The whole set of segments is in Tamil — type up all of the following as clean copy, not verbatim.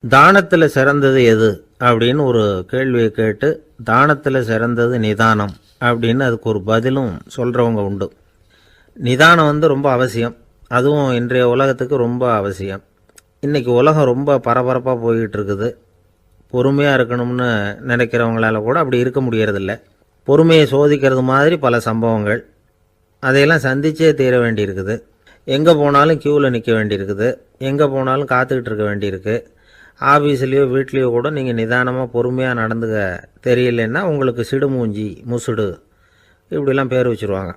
தானத்தில் சிறந்தது எது அப்படின்னு ஒரு கேள்வியை கேட்டு தானத்தில் சிறந்தது நிதானம் அப்படின்னு அதுக்கு ஒரு பதிலும் சொல்கிறவங்க உண்டு. நிதானம் ரொம்ப அவசியம். அதுவும் இன்றைய உலகத்துக்கு ரொம்ப அவசியம். இன்றைக்கி உலகம் ரொம்ப பரபரப்பாக போய்கிட்டு இருக்குது. பொறுமையாக இருக்கணும்னு நினைக்கிறவங்களால கூட அப்படி இருக்க முடியறதில்ல. பொறுமையை சோதிக்கிறது மாதிரி பல சம்பவங்கள். அதையெல்லாம் சந்திச்சே தீர வேண்டியிருக்குது. எங்கே போனாலும் க்யூவில் நிற்க வேண்டியிருக்குது. எங்கே போனாலும் காத்துக்கிட்டு இருக்க வேண்டியிருக்கு. ஆஃபீஸ்லேயோ வீட்லேயோ கூட நீங்கள் நிதானமாக பொறுமையாக நடந்துக்க தெரியலன்னா உங்களுக்கு சிடுமூஞ்சி, முசுடு இப்படிலாம் பேர் வச்சுருவாங்க.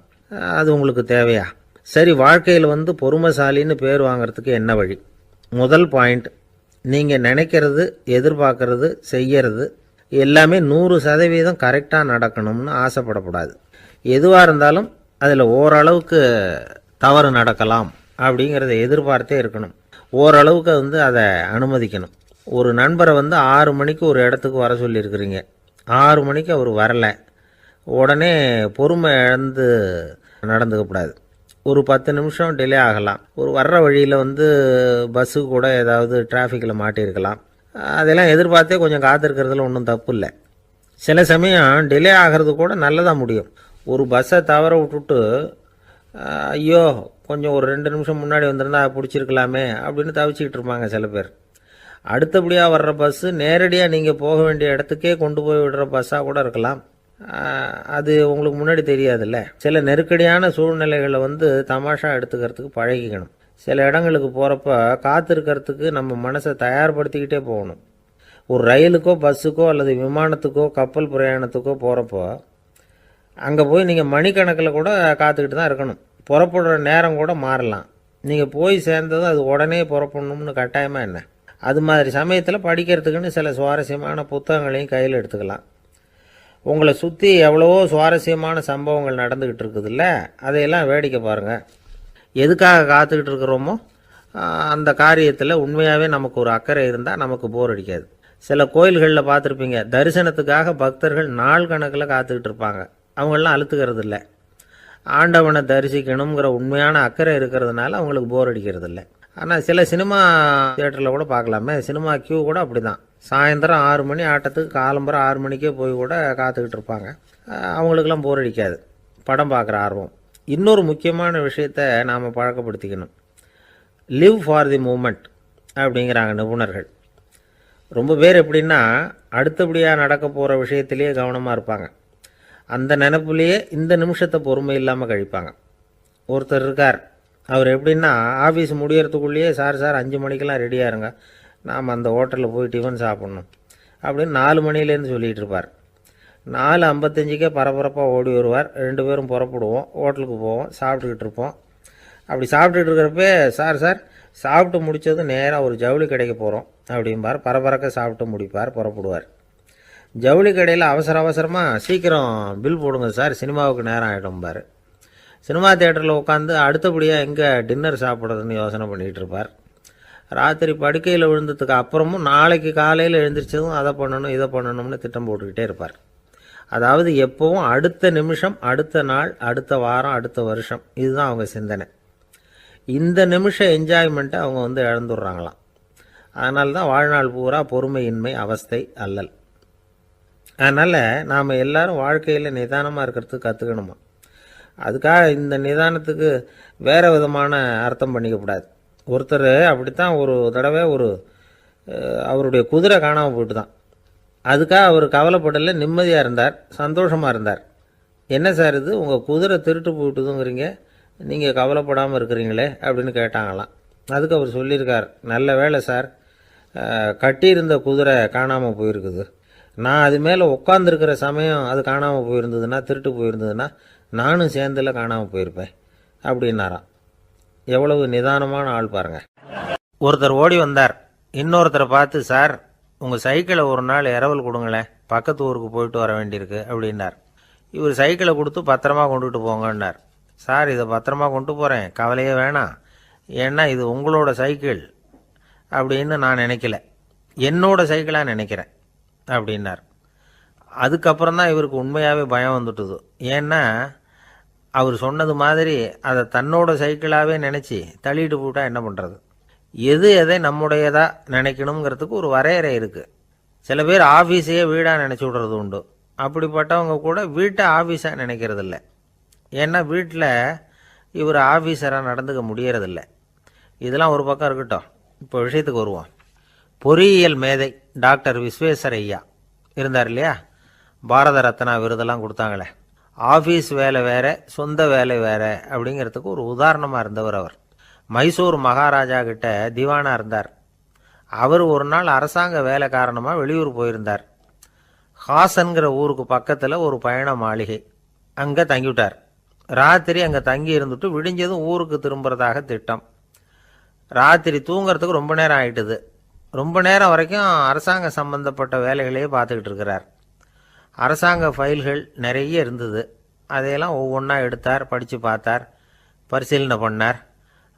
அது உங்களுக்கு தேவையா? சரி, வாழ்க்கையில் பொறுமைசாலின்னு பேர் வாங்கிறதுக்கு என்ன வழி? முதல் பாயிண்ட், நீங்கள் நினைக்கிறது, எதிர்பார்க்கறது, செய்கிறது எல்லாமே 100% கரெக்டாக நடக்கணும்னு ஆசைப்படக்கூடாது. எதுவாக இருந்தாலும் அதில் ஓரளவுக்கு தவறு நடக்கலாம் அப்படிங்கிறத எதிர்பார்த்தே இருக்கணும். ஓரளவுக்கு அதை அனுமதிக்கணும். ஒரு நண்பரை 6 மணிக்கு ஒரு இடத்துக்கு வர சொல்லியிருக்கிறீங்க. 6 மணிக்கு அவர் வரலை. உடனே பொறுமை இழந்து நடந்துக்கக்கூடாது. ஒரு 10 நிமிஷம் டிலே ஆகலாம். ஒரு வர்ற வழியில் பஸ்ஸு கூட ஏதாவது டிராஃபிக்கில் மாட்டியிருக்கலாம். அதெல்லாம் எதிர்பார்த்தே கொஞ்சம் காத்திருக்கிறதுல ஒன்றும் தப்பு இல்லை. சில சமயம் டிலே ஆகிறது கூட நல்லதாக முடியும். ஒரு பஸ்ஸை தவற விட்டுட்டு ஐயோ கொஞ்சம் ஒரு 2 நிமிஷம் முன்னாடி வந்திருந்தா பிடிச்சிருக்கலாமே அப்படின்னு தவிச்சிக்கிட்டு இருப்பாங்க சில பேர். அடுத்தபடியாக வர்ற பஸ்ஸு நேரடியாக நீங்கள் போக வேண்டிய இடத்துக்கே கொண்டு போய் விடுற பஸ்ஸாக கூட இருக்கலாம். அது உங்களுக்கு முன்னாடி தெரியாதுல்ல. சில நெருக்கடியான சூழ்நிலைகளை தமாஷா எடுத்துக்கிறதுக்கு பழகிக்கணும். சில இடங்களுக்கு போகிறப்ப காத்திருக்கிறதுக்கு நம்ம மனசை தயார்படுத்திக்கிட்டே போகணும். ஒரு ரயிலுக்கோ பஸ்ஸுக்கோ அல்லது விமானத்துக்கோ கப்பல் பிரயாணத்துக்கோ போகிறப்போ அங்கே போய் நீங்கள் மணிக்கணக்கில் கூட காத்துக்கிட்டு தான் இருக்கணும். புறப்படுற நேரம் கூட மாறலாம். நீங்கள் போய் சேர்ந்ததும் அது உடனே புறப்படணும்னு கட்டாயமாக என்ன? அது மாதிரி சமயத்தில் படிக்கிறதுக்குன்னு சில சுவாரஸ்யமான புத்தகங்களையும் கையில் எடுத்துக்கலாம். உங்களை சுற்றி எவ்வளவோ சுவாரஸ்யமான சம்பவங்கள் நடந்துக்கிட்டு இருக்குதுல்ல, அதையெல்லாம் வேடிக்கை பாருங்கள். எதுக்காக காத்துக்கிட்டு இருக்கிறோமோ அந்த காரியத்தில் உண்மையாகவே நமக்கு ஒரு அக்கறை இருந்தால் நமக்கு போர் அடிக்காது. சில கோயில்களில் பார்த்துருப்பீங்க, தரிசனத்துக்காக பக்தர்கள் நாள் கணக்கில் காத்துக்கிட்டு இருப்பாங்க. அவங்களெலாம் அழுத்துக்கிறது இல்லை. ஆண்டவனை தரிசிக்கணுங்கிற உண்மையான அக்கறை இருக்கிறதுனால அவங்களுக்கு போர் அடிக்கிறது இல்லை. ஆனால் சில சினிமா தியேட்டரில் கூட பார்க்கலாமே, சினிமா கியூ கூட அப்படி தான். சாயந்தரம் 6 மணி ஆட்டத்துக்கு காலம்பரம் 6 மணிக்கே போய் கூட காத்துக்கிட்டு இருப்பாங்க. அவங்களுக்கெல்லாம் போர் அடிக்காது. படம் பார்க்குற ஆர்வம். இன்னொரு முக்கியமான விஷயத்தை நாம் பழக்கப்படுத்திக்கணும். லிவ் ஃபார் தி மூமெண்ட் அப்படிங்கிறாங்க நிபுணர்கள். ரொம்ப பேர் எப்படின்னா அடுத்தபடியாக நடக்க போகிற விஷயத்திலேயே கவனமாக இருப்பாங்க. அந்த நினைப்புலேயே இந்த நிமிஷத்தை பொறுமை இல்லாமல் கழிப்பாங்க. ஒருத்தர் இருக்கார், அவர் எப்படின்னா ஆஃபீஸ் முடியறதுக்குள்ளேயே சார் 5 மணிக்கெல்லாம் ரெடியாக இருங்க, நாம் அந்த ஹோட்டலில் போய் டிஃபன் சாப்பிட்ணும் அப்படின்னு 4 மணிலேருந்து சொல்லிகிட்டு இருப்பார். 4:55க்கே பரபரப்பாக ஓடி வருவார். 2 பேரும் புறப்படுவோம், ஹோட்டலுக்கு போவோம், சாப்பிட்டுக்கிட்டு இருப்போம். அப்படி சாப்பிட்டுட்டு இருக்கிறப்பே சார் சாப்பிட்டு முடித்ததும் நேராக ஒரு ஜவுளி கடைக்கு போகிறோம் அப்படிம்பார். பரபரக்க சாப்பிட்டு முடிப்பார், புறப்படுவார். ஜவுளி கடையில் அவசரமாக சீக்கிரம் பில் போடுங்க சார், சினிமாவுக்கு நேரம் ஆகிடும்பார். சினிமா தியேட்டரில் உட்காந்து அடுத்தபடியாக எங்கே டின்னர் சாப்பிட்றதுன்னு யோசனை பண்ணிகிட்டு இருப்பார். ராத்திரி படுக்கையில் விழுந்ததுக்கு அப்புறமும் நாளைக்கு காலையில் எழுந்திரிச்சதும் அதை பண்ணணும் இதை பண்ணணும்னு திட்டம் போட்டுக்கிட்டே இருப்பார். அதாவது எப்போவும் அடுத்த நிமிஷம், அடுத்த நாள், அடுத்த வாரம், அடுத்த வருஷம், இதுதான் அவங்க சிந்தனை. இந்த நிமிஷம் என்ஜாய்மெண்ட்டை அவங்க இழந்துடுறாங்களாம். அதனால தான் வாழ்நாள் பூரா பொறுமையின்மை, அவஸ்தை, அல்லல். அதனால் நாம் எல்லாரும் வாழ்க்கையில் நிதானமாக இருக்கிறதுக்கு கற்றுக்கணுமா. அதுக்காக இந்த நிதானத்துக்கு வேறு விதமான அர்த்தம் பண்ணிக்கக்கூடாது. ஒருத்தர் அப்படித்தான் ஒரு தடவை அவருடைய குதிரை காணாமல் போயிட்டு தான். அதுக்காக அவர் கவலைப்படலை, நிம்மதியாக இருந்தார், சந்தோஷமாக இருந்தார். என்ன சார் இது, உங்கள் குதிரை திருட்டு போயிட்டுதுங்கிறீங்க, நீங்கள் கவலைப்படாமல் இருக்கிறீங்களே அப்படின்னு கேட்டாங்களாம். அதுக்கு அவர் சொல்லியிருக்கார், நல்ல வேலை சார், கட்டியிருந்த குதிரை காணாமல் போயிருக்குது. நான் அது மேலே உட்காந்துருக்கிற சமயம் அது காணாமல் போயிருந்ததுன்னா, திருட்டு போயிருந்ததுன்னா நானும் சேர்ந்தில் காணாமல் போயிருப்பேன் அப்படின்னாராம். எவ்வளவு நிதானமான ஆள் பாருங்க. ஒருத்தர் ஓடி வந்தார், இன்னொருத்தரை பார்த்து, சார் உங்கள் சைக்கிளை ஒரு நாள் இரவல் கொடுங்களேன், பக்கத்து ஊருக்கு போயிட்டு வர வேண்டியிருக்கு அப்படின்னார். இவர் சைக்கிளை கொடுத்து பத்திரமா கொண்டுட்டு போங்கன்னார். சார் இதை பத்திரமா கொண்டு போகிறேன், கவலையே வேணாம், ஏன்னா இது உங்களோட சைக்கிள் அப்படின்னு நான் நினைக்கல, என்னோட சைக்கிளாக நினைக்கிறேன் அப்படின்னார். அதுக்கப்புறம் தான் இவருக்கு உண்மையாகவே பயம் வந்துட்டுது. ஏன்னா அவர் சொன்னது மாதிரி அதை தன்னோட சைக்கிளாகவே நினச்சி தள்ளிட்டு போட்டால் என்ன பண்ணுறது. எது எதை நம்முடையதா நினைக்கணுங்கிறதுக்கு ஒரு வரையறை இருக்குது. சில பேர் ஆஃபீஸையே வீடாக நினச்சி விடுறது உண்டு. அப்படிப்பட்டவங்க கூட வீட்டை ஆஃபீஸாக நினைக்கிறதில்ல. ஏன்னா வீட்டில் இவர் ஆஃபீஸராக நடந்துக்க முடியறதில்ல. இதெல்லாம் ஒரு பக்கம் இருக்கட்டும். இப்போ விஷயத்துக்கு வருவோம். பொறியியல் மேதை டாக்டர் விஸ்வேஸ்வரய்யா இருந்தார் இல்லையா, பாரத ரத்னா விருதெல்லாம் கொடுத்தாங்களே. ஆஃபீஸ் வேலை வேற, சொந்த வேலை வேற அப்படிங்கிறதுக்கு ஒரு உதாரணமாக இருந்தவர் அவர். மைசூர் மகாராஜா கிட்ட திவானாக இருந்தார். அவர் ஒரு நாள் அரசாங்க வேலை காரணமாக வெளியூர் போயிருந்தார். ஹாசன்கிற ஊருக்கு பக்கத்தில் ஒரு பயண மாளிகை, அங்கே தங்கிவிட்டார். ராத்திரி அங்கே தங்கி இருந்துட்டு விடிஞ்சதும் ஊருக்கு திரும்புறதாக திட்டம். ராத்திரி தூங்கிறதுக்கு ரொம்ப நேரம் ஆயிட்டுது. ரொம்ப நேரம் வரைக்கும் அரசாங்க சம்பந்தப்பட்ட வேலைகளையே பார்த்துக்கிட்டு இருக்கிறார். அரசாங்க ஃபைல்கள் நிறைய இருந்தது. அதையெல்லாம் ஒவ்வொன்றா எடுத்தார், படித்து பார்த்தார், பரிசீலனை பண்ணார்.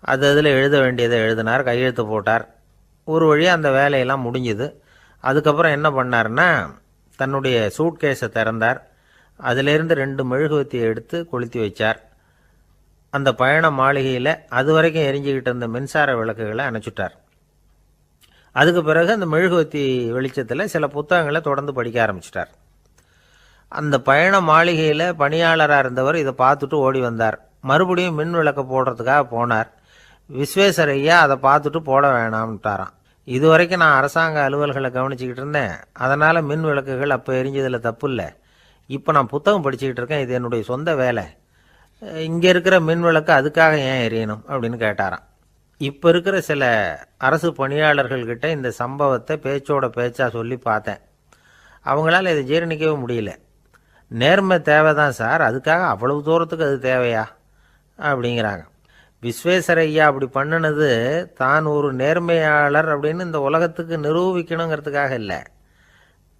அதில் எழுத வேண்டியதை எழுதினார், கையெழுத்து போட்டார். ஒரு வழியாக அந்த வேலையெல்லாம் முடிஞ்சுது. அதுக்கப்புறம் என்ன பண்ணார்னா, தன்னுடைய சூட்கேஸை திறந்தார். அதிலிருந்து 2 மெழுகுவத்தியை எடுத்து கொளுத்தி வச்சார். அந்த பயண மாளிகையில் அது வரைக்கும் எரிஞ்சிக்கிட்டு இருந்த மின்சார விளக்குகளை அணைச்சிட்டார். அதுக்கு பிறகு அந்த மெழுகுவத்தி வெளிச்சத்தில் சில புத்தகங்களை தொடர்ந்து படிக்க ஆரம்பிச்சிட்டார். அந்த பயண மாளிகையில் பணியாளராக இருந்தவர் இதை பார்த்துட்டு ஓடி வந்தார். மறுபடியும் மின் விளக்க போடுறதுக்காக போனார். விஸ்வேஸ்வரய்யா அதை பார்த்துட்டு போட வேணாம்ட்டாராம். இது வரைக்கும் நான் அரசாங்க அலுவல்களை கவனிச்சுக்கிட்டு இருந்தேன், அதனால் மின் விளக்குகள் அப்போ எரிஞ்சதில் தப்பு இல்லை. இப்போ நான் புத்தகம் படிச்சுக்கிட்டு இருக்கேன், இது என்னுடைய சொந்த வேலை. இங்கே இருக்கிற மின் விளக்கு அதுக்காக ஏன் எரியணும் அப்படின்னு கேட்டாராம். இப்போ இருக்கிற சில அரசு பணியாளர்கள்கிட்ட இந்த சம்பவத்தை பேச்சோட பேச்சாக சொல்லி பார்த்தேன். அவங்களால இதை ஜீரணிக்கவே முடியல. நேர்மை தேவைதான் சார், அதுக்காக அவ்வளவு தூரத்துக்கு அது தேவையா அப்படிங்கிறாங்க. விஸ்வேஸ்வரய்யா அப்படி பண்ணினது தான் ஒரு நேர்மையாளர் அப்படின்னு இந்த உலகத்துக்கு நிரூபிக்கணுங்கிறதுக்காக இல்லை.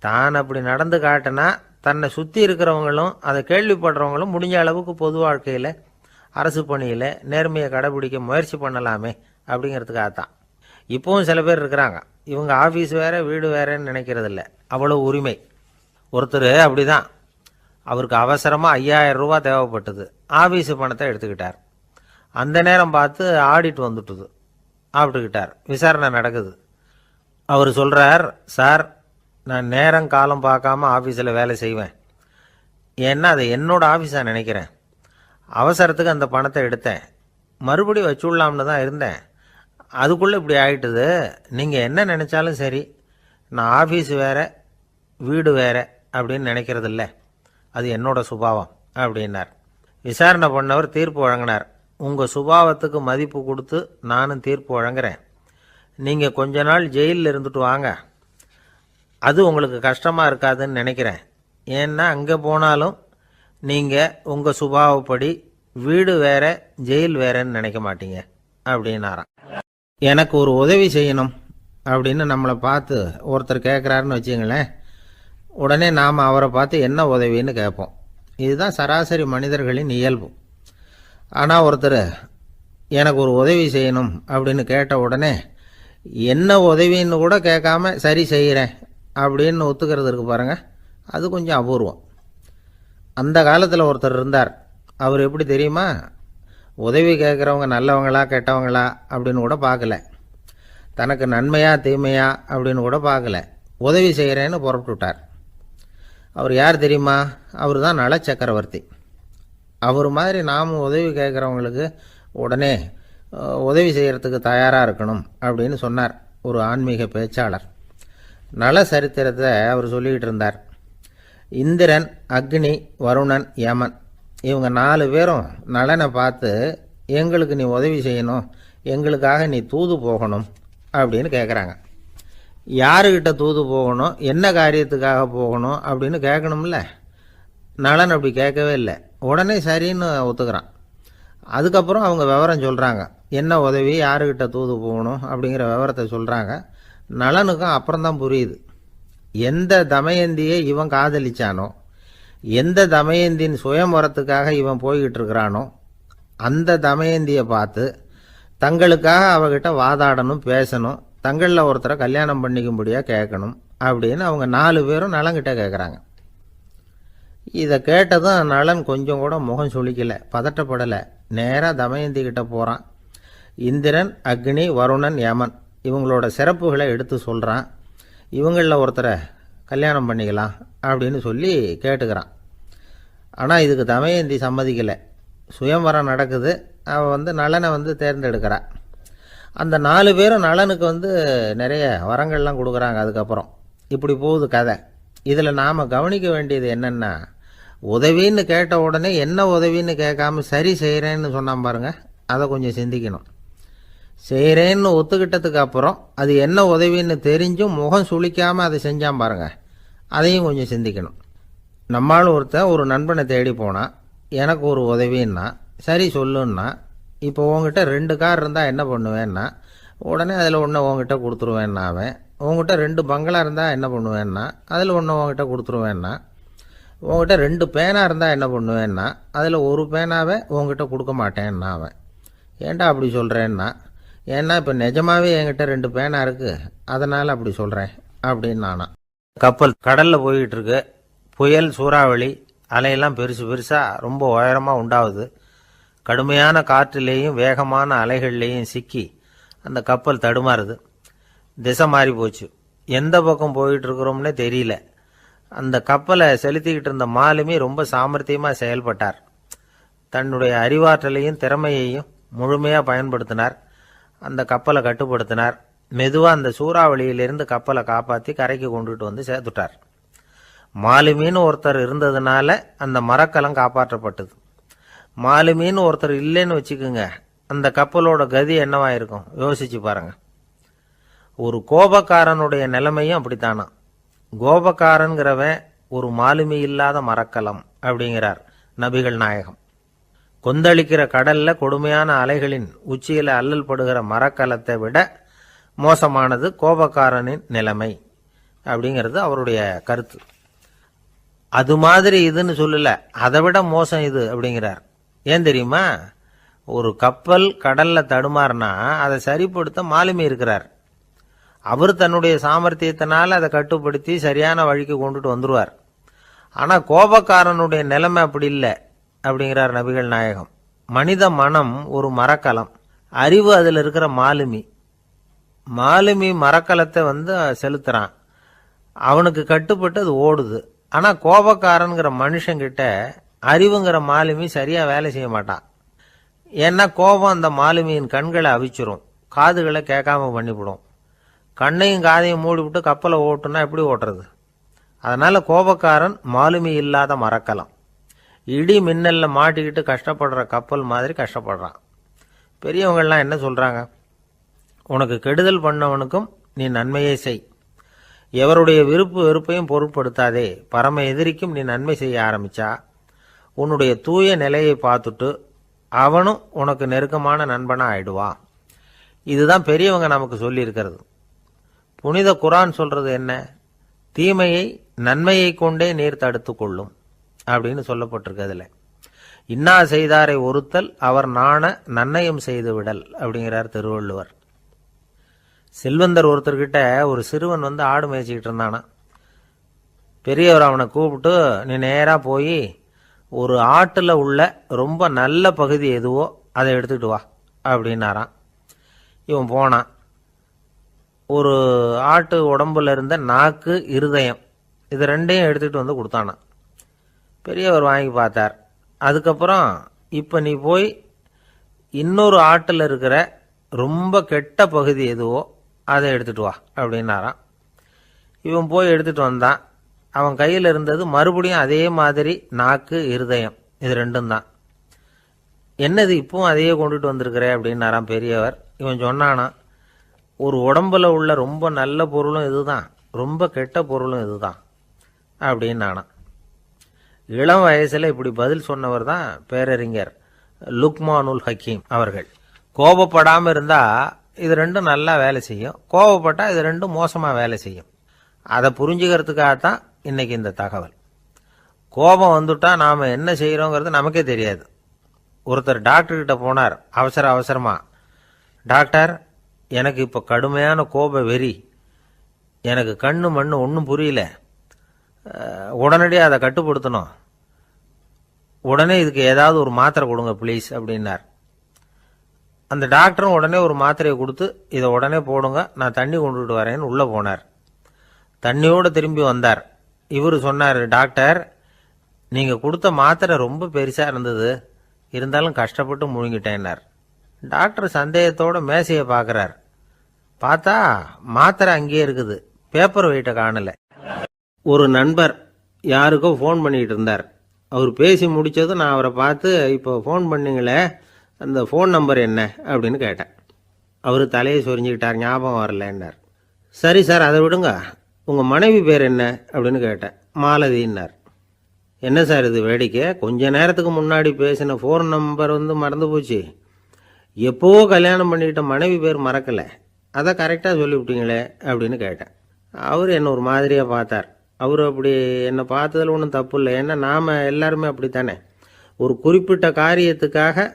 தான் அப்படி நடந்து காட்டினா தன்னை சுற்றி இருக்கிறவங்களும் அதை கேள்விப்படுறவங்களும் முடிஞ்ச அளவுக்கு பொது வாழ்க்கையில், அரசு பணியில் நேர்மையை கடைபிடிக்க முயற்சி பண்ணலாமே அப்படிங்கிறதுக்காகத்தான். இப்போவும் சில பேர் இருக்கிறாங்க, இவங்க ஆஃபீஸ் வேறு வீடு வேறேன்னு நினைக்கிறதில்ல, அவ்வளோ உரிமை. ஒருத்தர் அப்படி தான், அவருக்கு அவசரமாக 5000 ரூபா தேவைப்பட்டது. ஆஃபீஸு பணத்தை எடுத்துக்கிட்டார். அந்த நேரம் பார்த்து ஆடிட் வந்துட்டுது. ஆப்பிட்டுக்கிட்டார். விசாரணை நடக்குது. அவர் சொல்கிறார், சார் நான் நேரம் காலம் பார்க்காம ஆஃபீஸில் வேலை செய்வேன். ஏன்னா அதை என்னோட ஆஃபீஸாக நினைக்கிறேன். அவசரத்துக்கு அந்த பணத்தை எடுத்தேன், மறுபடியும் வச்சுடலாம்னு தான் இருந்தேன். அதுக்குள்ளே இப்படி ஆகிட்டுது. நீங்கள் என்ன நினச்சாலும் சரி, நான் ஆஃபீஸ் வேறு வீடு வேறு அப்படின்னு நினைக்கிறதில்ல, அது என்னோட சுபாவம் அப்படின்னார். விசாரணை பண்ணவர் தீர்ப்பு வழங்கினார். உங்கள் சுபாவத்துக்கு மதிப்பு கொடுத்து நானும் தீர்ப்பு வழங்குறேன். நீங்கள் கொஞ்ச நாள் ஜெயிலில் இருந்துட்டு வாங்க, அது உங்களுக்கு கஷ்டமாக இருக்காதுன்னு நினைக்கிறேன். ஏன்னா அங்கே போனாலும் நீங்கள் உங்கள் சுபாவப்படி வீடு வேற ஜெயில் வேறன்னு நினைக்க மாட்டீங்க அப்படின்னாராம். எனக்கு ஒரு உதவி செய்யணும் அப்படின்னு நம்மளை பார்த்து ஒருத்தர் கேட்குறாருன்னு வச்சுங்களேன், உடனே நாம் அவரை பார்த்து என்ன உதவின்னு கேட்போம். இதுதான் சராசரி மனிதர்களின் இயல்பு. ஆனால் ஒருத்தர் எனக்கு ஒரு உதவி செய்யணும் அப்படின்னு கேட்ட உடனே என்ன உதவின்னு கூட கேட்காம சரி செய்கிறேன் அப்படின்னு ஒத்துக்கிறது இருக்கு பாருங்கள், அது கொஞ்சம் அபூர்வம். அந்த காலத்தில் ஒருத்தர் இருந்தார். அவர் எப்படி தெரியுமா, உதவி கேட்குறவங்க நல்லவங்களா கெட்டவங்களா அப்படின்னு கூட பார்க்கல, தனக்கு நன்மையா தீமையா அப்படின்னு கூட பார்க்கல, உதவி செய்கிறேன்னு புறப்பட்டு விட்டார். அவர் யார் தெரியுமா, அவர் தான் நல சக்கரவர்த்தி. அவர் மாதிரி நாம் உதவி கேட்குறவங்களுக்கு உடனே உதவி செய்கிறதுக்கு தயாராக இருக்கணும் அப்படின்னு சொன்னார் ஒரு ஆன்மீக பேச்சாளர். நல சரித்திரத்தை அவர் சொல்லிக்கிட்டு இருந்தார். இந்திரன், அக்னி, வருணன், யமன் இவங்க 4 பேரும் நலனை பார்த்து எங்களுக்கு நீ உதவி செய்யணும், எங்களுக்காக நீ தூது போகணும் அப்படின்னு கேட்குறாங்க. யாருக்கிட்ட தூது போகணும், என்ன காரியத்துக்காக போகணும் அப்படின்னு கேட்கணும்ல. நலன் அப்படி கேட்கவே இல்லை, உடனே சரின்னு ஒத்துக்கிறான். அதுக்கப்புறம் அவங்க விவரம் சொல்கிறாங்க, என்ன உதவி, யாருக்கிட்ட தூது போகணும் அப்படிங்கிற விவரத்தை சொல்கிறாங்க. நலனுக்கும் அப்புறம்தான் புரியுது, எந்த தமயந்தியை இவன் காதலிச்சானோ, எந்த தமயந்தின் சுயம்பரத்துக்காக இவன் போய்கிட்டு இருக்கிறானோ அந்த தமயந்தியை பார்த்து தங்களுக்காக அவகிட்ட வாதாடணும், பேசணும், தங்களில் ஒருத்தரை கல்யாணம் பண்ணிக்கும்படியாக கேட்கணும் அப்படின்னு அவங்க 4 பேரும் நலன்கிட்ட கேட்குறாங்க. இதை கேட்டதும் நலன் கொஞ்சம் கூட முகம் சுளிக்கலை, பதட்டப்படலை. நேராக தமயந்தி கிட்ட போகிறான். இந்திரன், அக்னி, வருணன், யமன் இவங்களோட சிறப்புகளை எடுத்து சொல்கிறான். இவங்களில் ஒருத்தரை கல்யாணம் பண்ணிக்கலாம் அப்படின்னு சொல்லி கேட்டுக்கிறான். ஆனால் இதுக்கு தமயந்தி சம்மதிக்கலை. சுயம்வரம் நடக்குது. அவள் நளனை தேர்ந்தெடுக்கிறாள். அந்த 4 பேரும் நளனுக்கு நிறைய வரங்கள்லாம் கொடுக்குறாங்க. அதுக்கப்புறம் இப்படி போகுது கதை. இதில் நாம் கவனிக்க வேண்டியது என்னென்னா, உதவின்னு கேட்ட உடனே என்ன உதவின்னு கேட்காம சரி செய்கிறேன்னு சொன்னான் பாருங்க, அதை கொஞ்சம் சிந்திக்கணும். செய்கிறேன்னு ஒத்துக்கிட்டதுக்கு அப்புறம் அது என்ன உதவின்னு தெரிஞ்சும் முகம் சுளிக்காமல் அதை செஞ்சான் பாருங்க, அதையும் கொஞ்சம் சிந்திக்கணும். நம்மால் ஒருத்தன் ஒரு நண்பனை தேடி போனான். எனக்கு ஒரு உதவின்னா சரி சொல்லுன்னா, இப்போ உங்ககிட்ட 2 கார் இருந்தால் என்ன பண்ணுவேன்னா, உடனே அதில் ஒன்று உங்ககிட்ட கொடுத்துருவேன்னா, அவன் உங்ககிட்ட 2 பங்களா இருந்தால் என்ன பண்ணுவேன்னா, அதில் ஒன்று உங்ககிட்ட கொடுத்துருவேன்னா, உங்ககிட்ட 2 பேனா இருந்தால் என்ன பண்ணுவேன்னா, அதில் ஒரு பேனாவை உங்ககிட்ட கொடுக்க மாட்டேன்னா அவன். ஏன்டா அப்படி சொல்கிறேன்னா, ஏன்னா இப்போ நிஜமாகவே என்கிட்ட 2 பேனா இருக்குது, அதனால் அப்படி சொல்கிறேன் அப்படின்னு நானா. கப்பல் கடலில் போய்கிட்டு இருக்கு. புயல், சூறாவளி, அலையெல்லாம் பெருசு பெருசாக ரொம்ப உயரமாக உண்டாகுது. கடுமையான காற்றிலேயும் வேகமான அலைகள்லேயும் சிக்கி அந்த கப்பல் தடுமாறுது. திசை மாறி போச்சு. எந்த பக்கம் போயிட்டு இருக்கிறோம்னே தெரியல. அந்த கப்பலை செலுத்திக்கிட்டு இருந்த மாலுமி ரொம்ப சாமர்த்தியமாக செயல்பட்டார். தன்னுடைய அறிவாற்றலையும் திறமையையும் முழுமையாக பயன்படுத்தினார். அந்த கப்பலை கட்டுப்படுத்தினார். மெதுவாக அந்த சூறாவளியிலிருந்து கப்பலை காப்பாற்றி கரைக்கு கொண்டுட்டு சேர்த்துட்டார். மாலுமின்னு ஒருத்தர் இருந்ததுனால அந்த மரக்கலம் காப்பாற்றப்பட்டது. மாலுமின்னு ஒருத்தர் இல்லைன்னு வச்சுக்கோங்க, அந்த கப்பலோட கதி என்னவாயிருக்கும் யோசிச்சு பாருங்க. ஒரு கோபக்காரனுடைய நிலைமையும் அப்படித்தானா. கோபக்காரன்கிறவன் ஒரு மாலுமி இல்லாத மரக்கலம் அப்படிங்கிறார் நபிகள் நாயகம். கொந்தளிக்கிற கடல்ல கொடுமையான அலைகளின் உச்சியில அல்லல் படுகிற மரக்கலத்தை விட மோசமானது கோபக்காரனின் நிலைமை அப்படிங்கிறது அவருடைய கருத்து. அது மாதிரி இதுன்னு சொல்லல, அதை விட மோசம் இது அப்படிங்கிறார். ஏன் தெரியுமா? ஒரு கப்பல் கடல்ல தடுமாறினா அதை சரிப்படுத்த மாலுமி இருக்கிறார். அவர் தன்னுடைய சாமர்த்தியத்தினால அதை கட்டுப்படுத்தி சரியான வழிக்கு கொண்டுட்டு வந்துருவார். ஆனா கோபக்காரனுடைய நிலைமை அப்படி இல்லை அப்படிங்கிறார் நபிகள் நாயகம். மனித மனம் ஒரு மரக்கலம், அறிவு அதில் இருக்கிற மாலுமி. மாலுமி மரக்கலத்தை செலுத்துறான், அவனுக்கு கட்டுப்பட்டு அது ஓடுது. ஆனா கோபக்காரன்கிற மனுஷங்கிட்ட அறிவுங்கிற மாலுமி சரியா வேலை செய்ய மாட்டான். ஏன்னா கோபம் அந்த மாலுமியின் கண்களை அவிச்சிரும், காதுகளை கேட்காம பண்ணிவிடும். கண்ணையும் காதையும் மூடிவிட்டு கப்பலை ஓட்டுனா எப்படி ஓட்டுறது? அதனால கோபக்காரன் மாலுமி இல்லாத மரக்கலம். இடி மின்னல்ல மாட்டிக்கிட்டு கஷ்டப்படுற கப்பல் மாதிரி கஷ்டப்படுறான். பெரியவங்கள்லாம் என்ன சொல்றாங்க? உனக்கு கெடுதல் பண்ணவனுக்கும் நீ நன்மையே செய், எவருடைய விருப்பு வெறுப்பையும் பொருட்படுத்தாதே, பரம எதிரிக்கும் நீ நன்மை செய்ய ஆரம்பிச்சா உன்னுடைய தூய நிலையை பார்த்துட்டு அவனும் உனக்கு நெருக்கமான நண்பனா ஆயிடுவான். இதுதான் பெரியவங்க நமக்கு சொல்லி இருக்கிறது. புனித குர்ஆன் சொல்றது என்ன? தீமையை நன்மையை கொண்டே நீர் தடுத்து கொள்ளும் அப்படின்னு சொல்லப்பட்டிருக்கு. அதுல இன்னா செய்தாரை ஒருத்தல் அவர் நாண நன்னயம் செய்து விடல் அப்படிங்கிறார் திருவள்ளுவர். செல்வந்தர் ஒருத்தர்கிட்ட ஒரு சிறுவன் ஆடு மேய்ச்சிக்கிட்டு இருந்தானா. பெரியவர் அவனை கூப்பிட்டு, நீ நேரா போய் ஒரு ஆட்டுல உள்ள ரொம்ப நல்ல பகுதி எதுவோ அதை எடுத்துக்கிட்டு வா அப்படின்னாராம். இவன் போனான். ஒரு ஆட்டு உடம்புல இருந்த நாக்கு, இருதயம், இது 2ஐயும் எடுத்துக்கிட்டு கொடுத்தானான். பெரியவர் வாங்கி பார்த்தார். அதுக்கப்புறம் இப்ப நீ போய் இன்னொரு ஆட்டுல இருக்கிற ரொம்ப கெட்ட பகுதி எதுவோ அதை எடுத்துட்டு வா அப்படின்னாராம். இவன் போய் எடுத்துட்டு வந்தான். அவன் கையில் இருந்தது மறுபடியும் அதே மாதிரி நாக்கு, இருதயம், இது 2ம் தான். என்னது இப்பவும் அதையே கொண்டுட்டு வந்திருக்கிற அப்படின்னாராம் பெரியவர். இவன் சொன்னானா, ஒரு உடம்புல உள்ள ரொம்ப நல்ல பொருளும் இதுதான், ரொம்ப கெட்ட பொருளும் இதுதான் அப்படின்னானா. இளம் வயசுல இப்படி பதில் சொன்னவர் தான் பேரறிஞர் லுக்மானுல் ஹக்கீம் அவர்கள். கோபப்படாம இருந்தா இது 2ம் நல்லா வேலை செய்யும், கோபப்பட்டா இது 2ம் மோசமா வேலை செய்யும். அதை புரிஞ்சுக்கிறதுக்காகத்தான் இன்னைக்கு இந்த தகவல். கோபம் வந்துட்டா நாம என்ன செய்யறோங்கிறது நமக்கே தெரியாது. ஒருத்தர் டாக்டர் கிட்ட போனார் அவசரமா. டாக்டர், எனக்கு இப்ப கடுமையான கோப வெறி, எனக்கு கண்ணு மண்ணு ஒன்றும் புரியல, உடனடியாக அதை கட்டுப்படுத்தணும், உடனே இதுக்கு ஏதாவது ஒரு மாத்திரை கொடுங்க ப்ளீஸ் அப்படின்னார். அந்த டாக்டரும் உடனே ஒரு மாத்திரையை கொடுத்து இதை உடனே போடுங்க, நான் தண்ணி கொண்டுட்டு வரேன்னு உள்ளே போனார். தண்ணியோடு திரும்பி வந்தார். இவர் சொன்னார், டாக்டர் நீங்கள் கொடுத்த மாத்திரை ரொம்ப பெருசாக இருந்தது, இருந்தாலும் கஷ்டப்பட்டு முழுங்கிட்டேன்னார். டாக்டர் சந்தேகத்தோட மேசையை பார்க்குறார். பார்த்தா மாத்திரை அங்கேயே இருக்குது, பேப்பர் வெயிட்டை காணல. ஒரு நண்பர் யாருக்கோ ஃபோன் பண்ணிகிட்டு இருந்தார். அவர் பேசி முடித்ததும் நான் அவரை பார்த்து, இப்போ ஃபோன் பண்ணிங்களே, அந்த ஃபோன் நம்பர் என்ன அப்படின்னு கேட்டேன். அவர் தலையை சொரிஞ்சுக்கிட்டார், ஞாபகம் வரலன்னார். சரி சார், அதை விடுங்க, உங்கள் மனைவி பேர் என்ன அப்படின்னு கேட்டேன். மாலதின்னார். என்ன சார் இது வேடிக்கை, கொஞ்ச நேரத்துக்கு முன்னாடி பேசின ஃபோன் நம்பர் மறந்து போச்சு, எப்போவோ கல்யாணம் பண்ணிக்கிட்ட மனைவி பேர் மறக்கலை, அதை கரெக்டாக சொல்லிவிட்டீங்களே அப்படின்னு கேட்டேன். அவர் என்ன ஒரு மாதிரியாக பார்த்தார். அவர் அப்படி என்னை பார்த்ததில் ஒன்றும் தப்பு இல்லை, ஏன்னா நாம் எல்லாருமே அப்படித்தானே, ஒரு குறிப்பிட்ட காரியத்துக்காக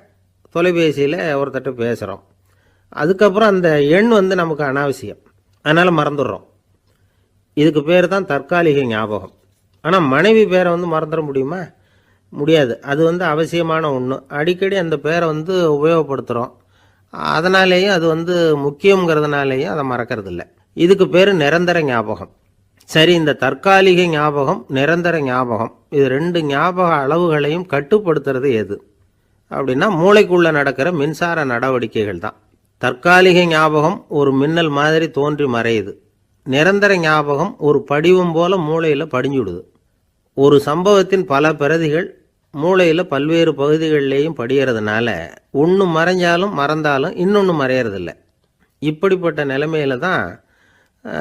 தொலைபேசியில் ஒருத்தட்ட பேசுகிறோம், அதுக்கப்புறம் அந்த எண் நமக்கு அனாவசியம், அதனால் மறந்துடுறோம். இதுக்கு பேர் தான் தற்காலிக ஞாபகம். ஆனால் மனைவி பேரை மறந்துட முடியுமா? முடியாது. அது அவசியமான ஒன்று. அடிக்கடி அந்த பேரை உபயோகப்படுத்துகிறோம், அதனாலேயும் அது முக்கியங்கிறதுனாலேயும் அதை மறக்கறதில்ல. இதுக்கு பேர் நிரந்தர ஞாபகம். சரி, இந்த தற்காலிக ஞாபகம், நிரந்தர ஞாபகம், இது ரெண்டு ஞாபக அளவுகளையும் கட்டுப்படுத்துறது எது அப்படின்னா மூளைக்குள்ளே நடக்கிற மின்சார நடவடிக்கைகள் தான். தற்காலிக ஞாபகம் ஒரு மின்னல் மாதிரி தோன்றி மறையுது. நிரந்தர ஞாபகம் ஒரு படிவம் போல மூளையில் படிஞ்சுடுது. ஒரு சம்பவத்தின் பல பிரதிகள் மூளையில் பல்வேறு பகுதிகளிலேயும் படிகிறதுனால ஒன்று மறைஞ்சாலும் மறந்தாலும் இன்னொன்று மறையறதில்லை. இப்படிப்பட்ட நிலைமையில தான்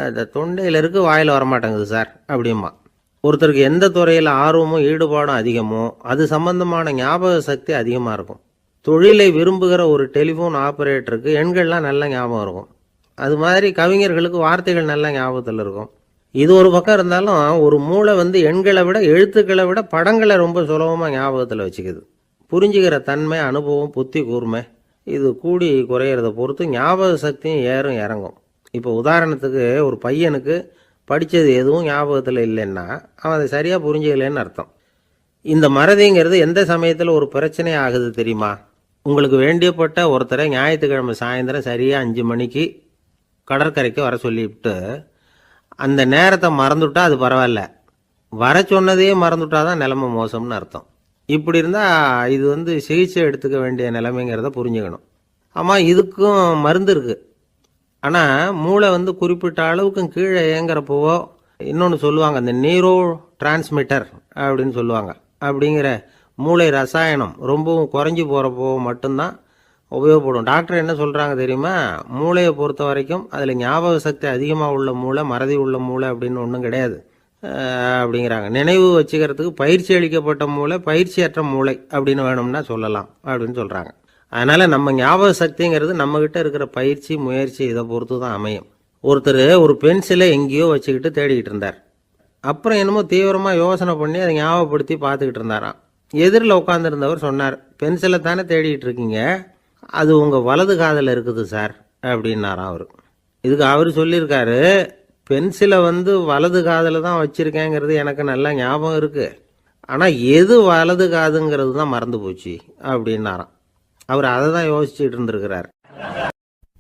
இந்த தொண்டையில் இருக்கு, வாயில் வரமாட்டேங்குது சார் அப்படிமா. ஒருத்தருக்கு எந்த துறையில் ஆர்வமும் ஈடுபாடும் அதிகமோ அது சம்பந்தமான ஞாபக சக்தி அதிகமாக இருக்கும். தொழிலை விரும்புகிற ஒரு டெலிஃபோன் ஆப்ரேட்டருக்கு எண்கள்லாம் நல்ல ஞாபகம் இருக்கும். அது மாதிரி கவிஞர்களுக்கு வார்த்தைகள் நல்ல ஞாபகத்தில் இருக்கும். இது ஒரு பக்கம் இருந்தாலும் ஒரு மூளை எண்களை விட எழுத்துக்களை விட படங்களை ரொம்ப சுலபமாக ஞாபகத்தில் வச்சுக்குது. புரிஞ்சுக்கிற தன்மை, அனுபவம், புத்தி கூர்மை இது கூடி குறையிறத பொறுத்து ஞாபக சக்தியும் ஏறும் இறங்கும். இப்போ உதாரணத்துக்கு ஒரு பையனுக்கு படித்தது எதுவும் ஞாபகத்தில் இல்லைன்னா அவன் அதை சரியாக புரிஞ்சுக்கலன்னு அர்த்தம். இந்த மறதிங்கிறது எந்த சமயத்தில் ஒரு பிரச்சனை ஆகுது தெரியுமா? உங்களுக்கு வேண்டியப்பட்ட ஒருத்தரை ஞாயிற்றுக்கிழமை சாயந்தரம் சரியாக 5 மணிக்கு கடற்கரைக்கு வர சொல்லிவிட்டு அந்த நேரத்தை மறந்துவிட்டா அது பரவாயில்ல, வர சொன்னதையே மறந்துவிட்டா தான் நிலைமை மோசம்னு அர்த்தம். இப்படி இருந்தால் இது சிகிச்சை எடுத்துக்க வேண்டிய நிலைமைங்கிறத புரிஞ்சுக்கணும். ஆமாம், இதுக்கும் மருந்து இருக்குது. ஆனால் மூளை குறிப்பிட்ட அளவுக்கும் கீழே இயங்குறப்போவோ இன்னொன்று சொல்லுவாங்க, இந்த நியூரோ டிரான்ஸ்மிட்டர் அப்படின்னு சொல்லுவாங்க. அப்படிங்கிற மூளை ரசாயனம் ரொம்பவும் குறைஞ்சி போகிறப்போ மட்டும்தான் உபயோகப்படும். டாக்டர் என்ன சொல்கிறாங்க தெரியுமா? மூளையை பொறுத்த வரைக்கும் அதில் ஞாபக சக்தி அதிகமாக உள்ள மூளை, மறதி உள்ள மூளை அப்படின்னு ஒன்றும் கிடையாது அப்படிங்கிறாங்க. நினைவு வச்சுக்கிறதுக்கு பயிற்சி அளிக்கப்பட்ட மூளை, பயிற்சியற்ற மூளை அப்படின்னு வேணும்னா சொல்லலாம் அப்படின்னு சொல்கிறாங்க. அதனால் நம்ம ஞாபக சக்திங்கிறது நம்மக்கிட்ட இருக்கிற பயிற்சி, முயற்சி இதை பொறுத்து தான் அமையும். ஒருத்தர் ஒரு பென்சிலை எங்கேயோ வச்சுக்கிட்டு தேடிக்கிட்டு இருந்தார். அப்புறம் என்னமோ தீவிரமாக யோசனை பண்ணி அதை ஞாபகப்படுத்தி பார்த்துக்கிட்டு இருந்தாராம். எதிரில் உட்காந்துருந்தவர் சொன்னார், பென்சிலை தானே தேடிக்கிட்டு இருக்கீங்க, அது உங்கள் வலது காதில் இருக்குது சார் அப்படின்னாராம் அவர். இதுக்கு அவர் சொல்லியிருக்காரு, பென்சிலை வலது காதில் தான் வச்சுருக்கேங்கிறது எனக்கு நல்லா ஞாபகம் இருக்குது, ஆனால் எது வலது காதுங்கிறது தான் மறந்து போச்சு அப்படின்னாராம். அவர் அதை தான் யோசிச்சுட்டு இருந்திருக்கிறார்.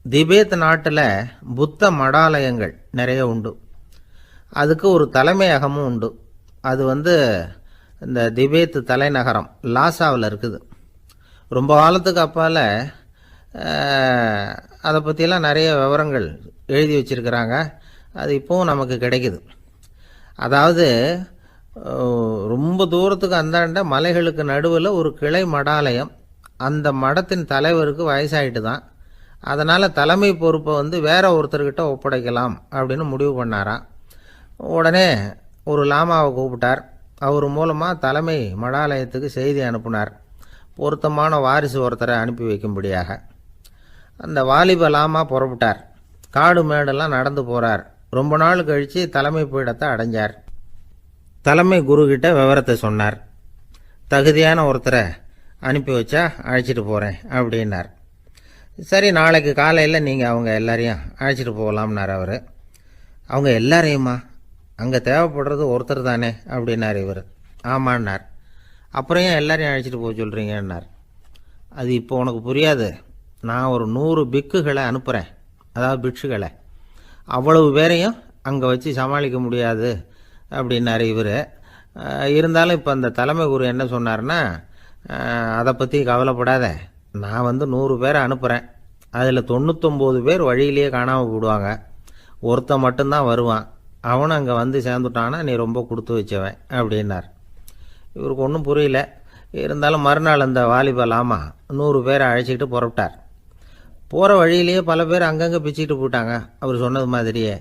திபேத் நாட்டில் புத்த மடாலயங்கள் நிறைய உண்டு. அதுக்கு ஒரு தலைமையகமும் உண்டு. அது இந்த திபேத் தலைநகரம் லாசாவில் இருக்குது. ரொம்ப காலத்துக்கு அப்பால் அதை பற்றியெல்லாம் நிறைய விவரங்கள் எழுதி வச்சிருக்கிறாங்க. அது இப்போவும் நமக்கு கிடைக்குது. அதாவது ரொம்ப தூரத்துக்கு அந்தாண்ட மலைகளுக்கு நடுவில் ஒரு கிளை மடாலயம். அந்த மடத்தின் தலைவருக்கு வயசாயிட்டு தான், அதனால் தலைமை பொறுப்பை வேற ஒருத்தர்கிட்ட ஒப்படைக்கலாம் அப்படின்னு முடிவு பண்ணாராம். உடனே ஒரு லாமாவை கூப்பிட்டார். அவர் மூலமாக தலைமை மடாலயத்துக்கு செய்தி அனுப்புனார், பொருத்தமான வாரிசு ஒருத்தரை அனுப்பி வைக்கும்படியாக. அந்த வாலிப லாமா புறப்பட்டார். காடு மேடெல்லாம் நடந்து போகிறார். ரொம்ப நாள் கழித்து தலைமை பீடத்தை அடைஞ்சார். தலைமை குருக்கிட்ட விவரத்தை சொன்னார். தகுதியான ஒருத்தரை அனுப்பி வச்சா அழைச்சிட்டு போகிறேன் அப்படின்னார். சரி, நாளைக்கு காலையில் நீங்கள் அவங்க எல்லாரையும் அழைச்சிட்டு போகலாம்னார் அவர். அவங்க எல்லாரையுமா? அங்கே தேவைப்படுறது ஒருத்தர் தானே அப்படின்னார் இவர். ஆமான்னார். அப்புறம் ஏன் எல்லாரையும் அழைச்சிட்டு போக சொல்கிறீங்கன்னார். அது இப்போ உனக்கு புரியாது, நான் ஒரு 100 பிக்குகளை அனுப்புகிறேன், அதாவது பிட்சுகளை. அவ்வளவு பேரையும் அங்கே வச்சு சமாளிக்க முடியாது அப்படின்னாரு இவர். இருந்தாலும் இப்போ அந்த தலைமை குரு என்ன சொன்னார்னா, அதை பற்றி கவலைப்படாத, நான் 100 பேரை அனுப்புகிறேன், அதில் 99 பேர் வழியிலேயே காணாமல் போடுவாங்க, ஒருத்தன் மட்டும்தான் வருவான், அவனும் அங்கே வந்து சேர்ந்துட்டானா நீ ரொம்ப கொடுத்து வச்சவன் அப்படின்னார். இவருக்கு ஒன்றும் புரியல. இருந்தாலும் மறுநாள் அந்த வாலிபல் 100 பேரை அழைச்சிக்கிட்டு புறப்பட்டார். போகிற வழியிலேயே பல பேர் அங்கங்கே பிச்சுக்கிட்டு போயிட்டாங்க. அவர் சொன்னது மாதிரியே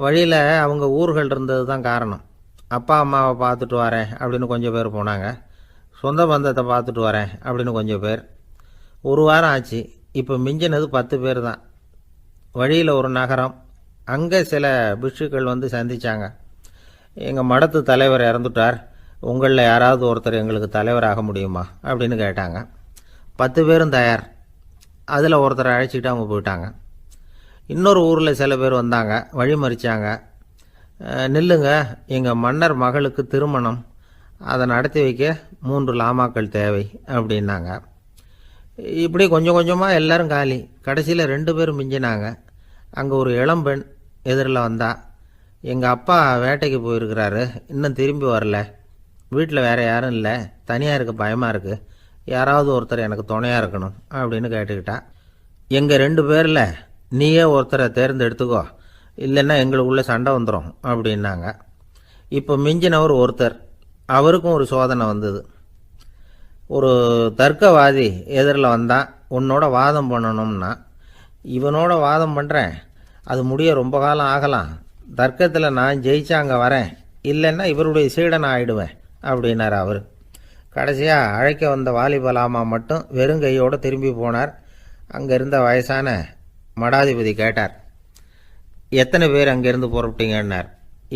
வழியில் அவங்க ஊர்கள் இருந்தது தான் காரணம். அப்பா அம்மாவை பார்த்துட்டு வரேன் அப்படின்னு கொஞ்சம் பேர் போனாங்க, சொந்த பந்தத்தை பார்த்துட்டு வரேன் அப்படின்னு கொஞ்சம் பேர். ஒரு வாரம் ஆச்சு. இப்போ மிஞ்சினது 10 பேர் தான். வழியில் ஒரு நகரம், அங்கே சில பிட்சுக்கள் வந்து சந்தித்தாங்க. எங்கள் மடத்து தலைவர் இறந்துட்டார், உங்களில் யாராவது ஒருத்தர் எங்களுக்கு தலைவராக முடியுமா அப்படின்னு கேட்டாங்க. 10 பேரும் தயார். அதில் ஒருத்தரை அழைச்சிக்கிட்டு அவங்க போயிட்டாங்க. இன்னொரு ஊரில் சில பேர் வந்தாங்க, வழி மறிச்சாங்க. நில்லுங்க, எங்கள் மன்னர் மகளுக்கு திருமணம், அதை நடத்தி வைக்க 3 லாமாக்கள் தேவை அப்படின்னாங்க. இப்படி கொஞ்சம் கொஞ்சமாக எல்லோரும் காலி. கடைசியில் 2 பேரும் மிஞ்சினாங்க. அங்கே ஒரு இளம்பெண் எதிரில் வந்தா, எங்கள் அப்பா வேட்டைக்கு போயிருக்கிறாரு, இன்னும் திரும்பி வரல, வீட்டில் வேறு யாரும் இல்லை, தனியாக இருக்க பயமாக இருக்குது, யாராவது ஒருத்தர் எனக்கு துணையாக இருக்கணும் அப்படின்னு கேட்டுக்கிட்டா. எங்கள் 2 பேரில் நீயே ஒருத்தரை தேர்ந்தெடுத்துக்கோ, இல்லைன்னா எங்களுக்குள்ளே சண்டை வந்துடும் அப்படின்னாங்க. இப்போ மிஞ்சினவர் ஒருத்தர். அவருக்கும் ஒரு சோதனை வந்தது. ஒரு தர்க்கவாதி எதிரில் வந்தான், உன்னோட வாதம் பண்ணணும்னா. இவனோட வாதம் பண்ணுறேன், அது முடிய ரொம்ப காலம் ஆகலாம், தர்க்கத்தில் நான் ஜெயிச்சா அங்கே வரேன், இல்லைன்னா இவருடைய சீடனை ஆயிடுவேன் அப்படின்னார் அவர். கடைசியாக அழைக்க வந்த வாலிபலாமா மட்டும் வெறுங்கையோடு திரும்பி போனார். அங்கே இருந்த வயசான மடாதிபதி கேட்டார், எத்தனை பேர் அங்கேருந்து புறப்பட்டீங்கன்னார்.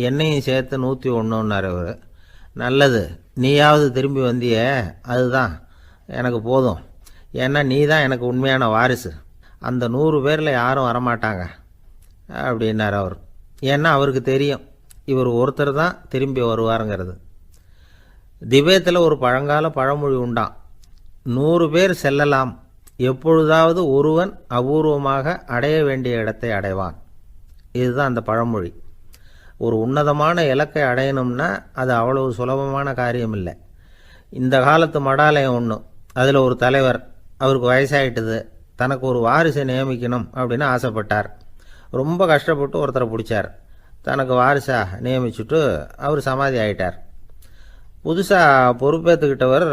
என்னையும் சேர்த்து 101ன்னார் அவர். நல்லது, நீயாவது திரும்பி வந்தியே, அதுதான் எனக்கு போதும், ஏன்னா நீ தான் எனக்கு உண்மையான வாரிசு, அந்த 100 பேரில் யாரும் வரமாட்டாங்க அப்படின்னார் அவர். ஏன்னா அவருக்கு தெரியும் இவர் ஒருத்தர் தான் திரும்பி வருவாருங்கிறது. திபேத்தில் ஒரு பழங்கால பழமொழி உண்டாம், 100 பேர் செல்லலாம், எப்பொழுதாவது ஒருவன் அபூர்வமாக அடைய வேண்டிய இடத்தை அடைவான். இதுதான் அந்த பழமொழி. ஒரு உன்னதமான இலக்கை அடையணும்னா அது அவ்வளவு சுலபமான காரியம் இல்லை. இந்த காலத்து மடாலயம் ஒன்று, அதில் ஒரு தலைவர், அவருக்கு வயசாகிட்டுது, தனக்கு ஒரு வாரிசை நியமிக்கணும் அப்படின்னு ஆசைப்பட்டார். ரொம்ப கஷ்டப்பட்டு ஒருத்தரை பிடிச்சார், தனக்கு வாரிசாக நியமிச்சுட்டு அவர் சமாதி ஆகிட்டார். புதுசாக பொறுப்பேற்றுக்கிட்டவர்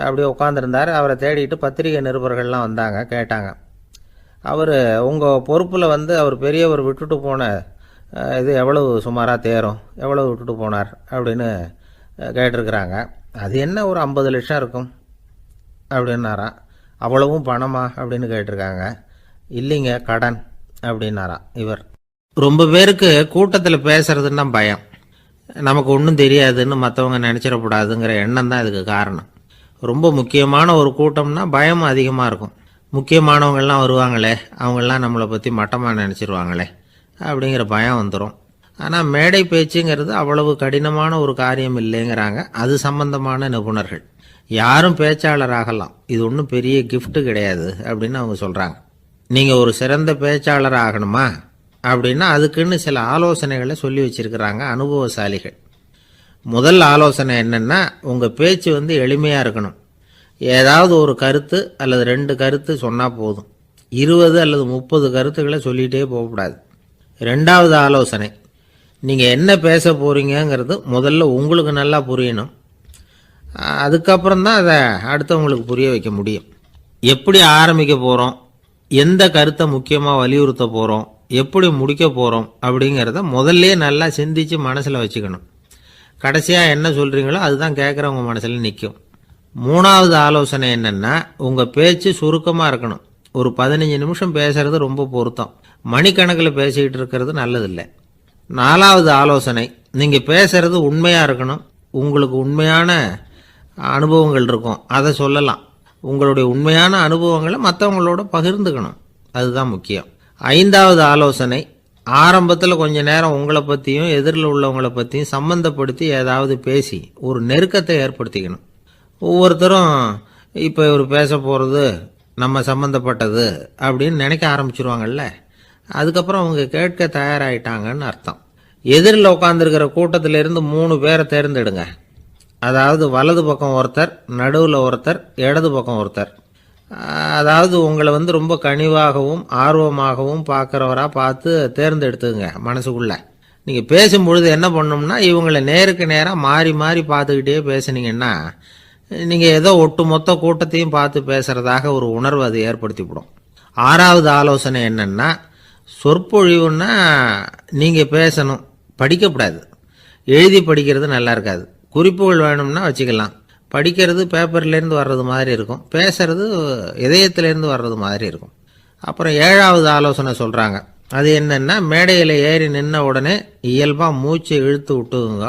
அப்படியே உட்காந்துருந்தார். அவரை தேடிட்டு பத்திரிகை நிருபர்கள்லாம் வந்தாங்க, கேட்டாங்க. அவர் உங்கள் பொறுப்பில் வந்து அவர் பெரியவர் விட்டுட்டு போன இது எவ்வளவு சுமாராக தேரும், எவ்வளவு விட்டுட்டு போனார் அப்படின்னு கேட்டிருக்கிறாங்க. அது என்ன ஒரு 50 லட்சம் இருக்கும் அப்படின்னாராம். அவ்வளவும் பணமா அப்படின்னு கேட்டிருக்காங்க. இல்லைங்க, கடன் அப்படின்னாராம் இவர். ரொம்ப பேருக்கு கூட்டத்தில் பேசுறதுன்னா பயம், நமக்கு ஒன்றும் தெரியாதுன்னு மற்றவங்க நினச்சிடக்கூடாதுங்கிற எண்ணம் தான் இதுக்கு காரணம். ரொம்ப முக்கியமான ஒரு கூட்டம்னா பயம் அதிகமாக இருக்கும். முக்கியமானவங்கள்லாம் வருவாங்களே, அவங்களாம் நம்மளை பற்றி மட்டமாக நினச்சிருவாங்களே அப்படிங்கிற பயம் வந்துடும். ஆனால் மேடை பேச்சுங்கிறது அவ்வளவு கடினமான ஒரு காரியம் இல்லைங்கிறாங்க அது சம்பந்தமான நிபுணர்கள். யாரும் பேச்சாளர் ஆகலாம், இது ஒன்றும் பெரிய கிஃப்ட்டு கிடையாது அப்படின்னு அவங்க சொல்கிறாங்க. நீங்கள் ஒரு சிறந்த பேச்சாளர் ஆகணுமா அப்படின்னா அதுக்குன்னு சில ஆலோசனைகளை சொல்லி வச்சுருக்கிறாங்க அனுபவசாலிகள். முதல் ஆலோசனை என்னென்னா, உங்கள் பேச்சு வந்து எளிமையாக இருக்கணும். ஏதாவது ஒரு கருத்து அல்லது 2 கருத்து சொன்னால் போதும், 20 அல்லது 30 கருத்துக்களை சொல்லிகிட்டே போகக்கூடாது. 2வது ஆலோசனை, நீங்கள் என்ன பேச போகிறீங்கிறது முதல்ல உங்களுக்கு நல்லா புரியணும், அதுக்கப்புறம் தான் அதை அடுத்தவங்களுக்கு புரிய வைக்க முடியும். எப்படி ஆரம்பிக்க போகிறோம், எந்த கருத்தை முக்கியமாக வலியுறுத்த போகிறோம், எப்படி முடிக்க போகிறோம் அப்படிங்கிறத முதல்ல நல்லா சிந்திச்சு மனசில் வச்சுக்கணும். கடைசியாக என்ன சொல்கிறீங்களோ அதுதான் கேட்குறவங்க மனசில் நிற்கும். 3வது ஆலோசனை என்னென்னா, உங்கள் பேச்சு சுருக்கமாக இருக்கணும். ஒரு 15 நிமிஷம் பேசுறது ரொம்ப பொருத்தம், மணிக்கணக்கில் பேசிக்கிட்டு இருக்கிறது நல்லதில்லை. 4வது ஆலோசனை, நீங்கள் பேசுறது உண்மையாக இருக்கணும். உங்களுக்கு உண்மையான அனுபவங்கள் இருக்கும், அதை சொல்லலாம். உங்களுடைய உண்மையான அனுபவங்களை மற்றவங்களோட பகிர்ந்துக்கணும், அதுதான் முக்கியம். 5வது ஆலோசனை, ஆரம்பத்தில் கொஞ்ச நேரம் உங்களை பற்றியும் எதிரில் உள்ளவங்களை பற்றியும் சம்பந்தப்படுத்தி ஏதாவது பேசி ஒரு நெருக்கத்தை ஏற்படுத்திக்கணும். ஒவ்வொருத்தரும் இப்போ இவர் பேச போகிறது நம்ம சம்மந்தப்பட்டது அப்படின்னு நினைக்க ஆரம்பிச்சிருவாங்கல்ல, அதுக்கப்புறம் அவங்க கேட்க தயாராகிட்டாங்கன்னு அர்த்தம். எதிரில் உட்காந்துருக்கிற கூட்டத்திலிருந்து 3 பேரை தேர்ந்தெடுங்க. அதாவது வலது பக்கம் ஒருத்தர், நடுவில் ஒருத்தர், இடது பக்கம் ஒருத்தர். அதாவது உங்களை ரொம்ப கனிவாகவும் ஆர்வமாகவும் பார்க்குறவராக பார்த்து தேர்ந்தெடுத்துங்க. மனசுக்குள்ள நீங்கள் பேசும்பொழுது என்ன பண்ணணும்னா, இவங்களை நேருக்கு நேராக மாறி மாறி பார்த்துக்கிட்டே பேசுனீங்கன்னா நீங்கள் ஏதோ ஒட்டுமொத்த கூட்டத்தையும் பார்த்து பேசுகிறதாக ஒரு உணர்வு அது ஏற்படுத்திவிடும். 6வது ஆலோசனை என்னென்னா, சொற்பொழிவுன்னா நீங்கள் பேசணும், படிக்கக்கூடாது. எழுதி படிக்கிறது நல்லா இருக்காது. குறிப்புகள் வேணும்னா வச்சுக்கலாம். படிக்கிறது பேப்பர்லேருந்து வர்றது மாதிரி இருக்கும், பேசுறது இதயத்திலேருந்து வர்றது மாதிரி இருக்கும். அப்புறம் 7வது ஆலோசனை சொல்கிறாங்க. அது என்னென்னா, மேடையில் ஏறி நின்ன உடனே இயல்பாக மூச்சை இழுத்து விட்டுங்க,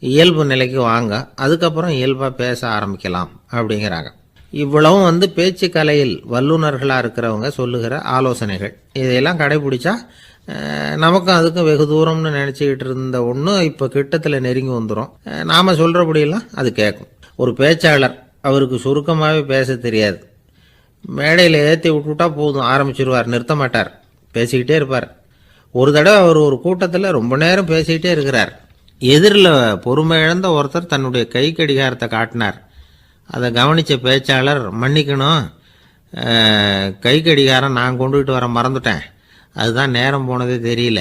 இயல்பு நிலைக்கு வாங்க, அதுக்கப்புறம் இயல்பாக பேச ஆரம்பிக்கலாம் அப்படிங்கிறாங்க. இவ்வளவும் பேச்சு கலையில் வல்லுநர்களாக இருக்கிறவங்க சொல்லுகிற ஆலோசனைகள். இதையெல்லாம் கடைபிடிச்சா நமக்கும் அதுக்கும் வெகு தூரம்னு நினச்சிக்கிட்டு இருந்த ஒன்று இப்போ கிட்டத்தில் நெருங்கி வந்துடும். நாம் சொல்கிறபடியெல்லாம் அது கேட்கும். ஒரு பேச்சாளர், அவருக்கு சுருக்கமாகவே பேச தெரியாது. மேடையில் ஏற்றி விட்டுவிட்டா போதும், ஆரம்பிச்சிருவார், நிறுத்த மாட்டார், பேசிக்கிட்டே இருப்பார். ஒரு தடவை அவர் ஒரு கூட்டத்தில் ரொம்ப நேரம் பேசிக்கிட்டே இருக்கிறார். எதிரில் பொறுமை இழந்த ஒருத்தர் தன்னுடைய கை கடிகாரத்தை காட்டினார். அதை கவனித்த பேச்சாளர், மன்னிக்கணும், கை கடிகாரம் நான் கொண்டுகிட்டு வர மறந்துட்டேன், அதுதான் நேரம் போனதே தெரியல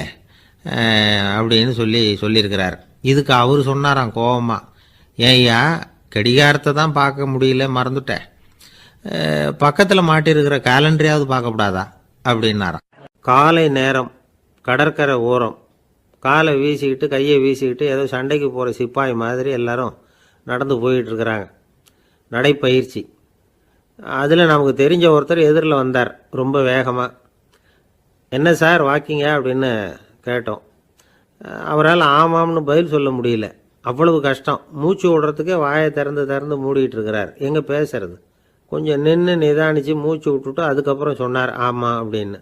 அப்படின்னு சொல்லியிருக்கிறார். இதுக்கு அவர் சொன்னாராம் கோபமாக, ஏய்யா கடிகாரத்தை தான் பார்க்க முடியல, மறந்துட்டேன், பக்கத்தில் மாட்டியிருக்கிற கேலண்டரையாவது பார்க்கக்கூடாதா அப்படின்னாராம். காலை நேரம், கடற்கரை ஓரம், காலை வீசிக்கிட்டு கையை வீசிக்கிட்டு ஏதோ சண்டைக்கு போகிற சிப்பாய் மாதிரி எல்லாரும் நடந்து போயிட்டுருக்கிறாங்க. நடைப்பயிற்சி. அதில் நமக்கு தெரிஞ்ச ஒருத்தர் எதிரில் வந்தார் ரொம்ப வேகமாக. என்ன சார் வாக்கிங்க அப்படின்னு கேட்டோம். அவரால் ஆமாம்னு பதில் சொல்ல முடியல, அவ்வளவு கஷ்டம். மூச்சு விடுறதுக்கே வாயை திறந்து மூடிட்டு இருக்கிறார். எங்கே பேசுறது? கொஞ்சம் நின்று நிதானித்து மூச்சு விட்டுட்டு அதுக்கப்புறம் சொன்னார் ஆமாம் அப்படின்னு.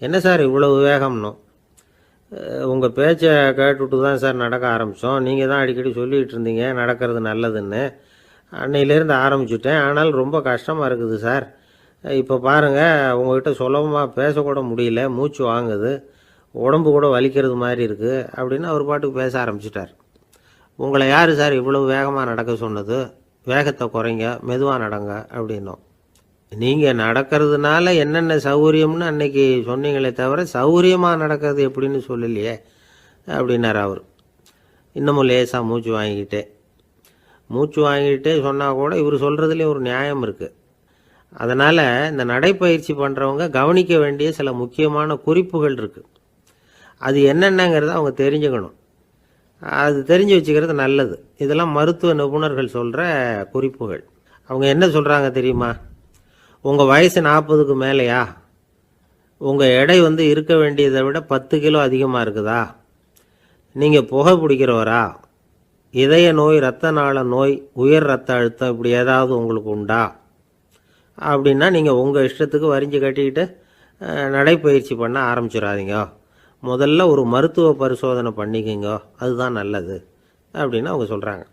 என்ன சார் இவ்வளவு வேகம்னோ? உங்கள் பேச்சை கேட்டுவிட்டு தான் சார் நடக்க ஆரம்பித்தோம். நீங்கள் தான் அடிக்கடி சொல்லிகிட்டு இருந்தீங்க நடக்கிறது நல்லதுன்னு. அன்னையிலேருந்து ஆரம்பிச்சுட்டேன், ஆனால் ரொம்ப கஷ்டமாக இருக்குது சார். இப்போ பாருங்கள், உங்கள்கிட்ட சுலபமாக பேசக்கூட முடியல, மூச்சு வாங்குது, உடம்பு கூட வலிக்கிறது மாதிரி இருக்குது அப்படின்னு அவர் பாட்டுக்கு பேச ஆரம்பிச்சிட்டார். உங்களை யார் சார் இவ்வளவு வேகமாக நடக்க சொன்னது? வேகத்தை குறைங்க, மெதுவாக நடங்க அப்படின்னோம். நீங்கள் நடக்கிறதுனால என்னென்ன சௌகரியம்னு அன்னைக்கு சொன்னீங்களே தவிர சௌகரியமாக நடக்கிறது எப்படின்னு சொல்லலையே அப்படின்னார் அவர். இன்னமும் லேசாக மூச்சு வாங்கிக்கிட்டே சொன்னால் கூட இவர் சொல்கிறதுலேயே ஒரு நியாயம் இருக்குது. அதனால் இந்த நடைப்பயிற்சி பண்ணுறவங்க கவனிக்க வேண்டிய சில முக்கியமான குறிப்புகள் இருக்குது. அது என்னென்னங்கிறத அவங்க தெரிஞ்சுக்கணும். அது தெரிஞ்சு வச்சுக்கிறது நல்லது. இதெல்லாம் மருத்துவ நிபுணர்கள் சொல்கிற குறிப்புகள். அவங்க என்ன சொல்கிறாங்க தெரியுமா? உங்கள் வயசு 40க்கு மேலேயா? உங்கள் எடை இருக்க வேண்டியதை விட 10 கிலோ அதிகமாக இருக்குதா? நீங்கள் புகை பிடிக்கிறவரா? இதய நோய், இரத்த நாள நோய், உயர் இரத்த அழுத்தம் இப்படி ஏதாவது உங்களுக்கு உண்டா? அப்படின்னா நீங்கள் உங்கள் இஷ்டத்துக்கு வரிஞ்சு கட்டிக்கிட்டு நடைப்பயிற்சி பண்ண ஆரம்பிச்சிடாதீங்க. முதல்ல ஒரு மருத்துவ பரிசோதனை பண்ணிக்கோங்க, அதுதான் நல்லது அப்படின்னு அவங்க சொல்கிறாங்க.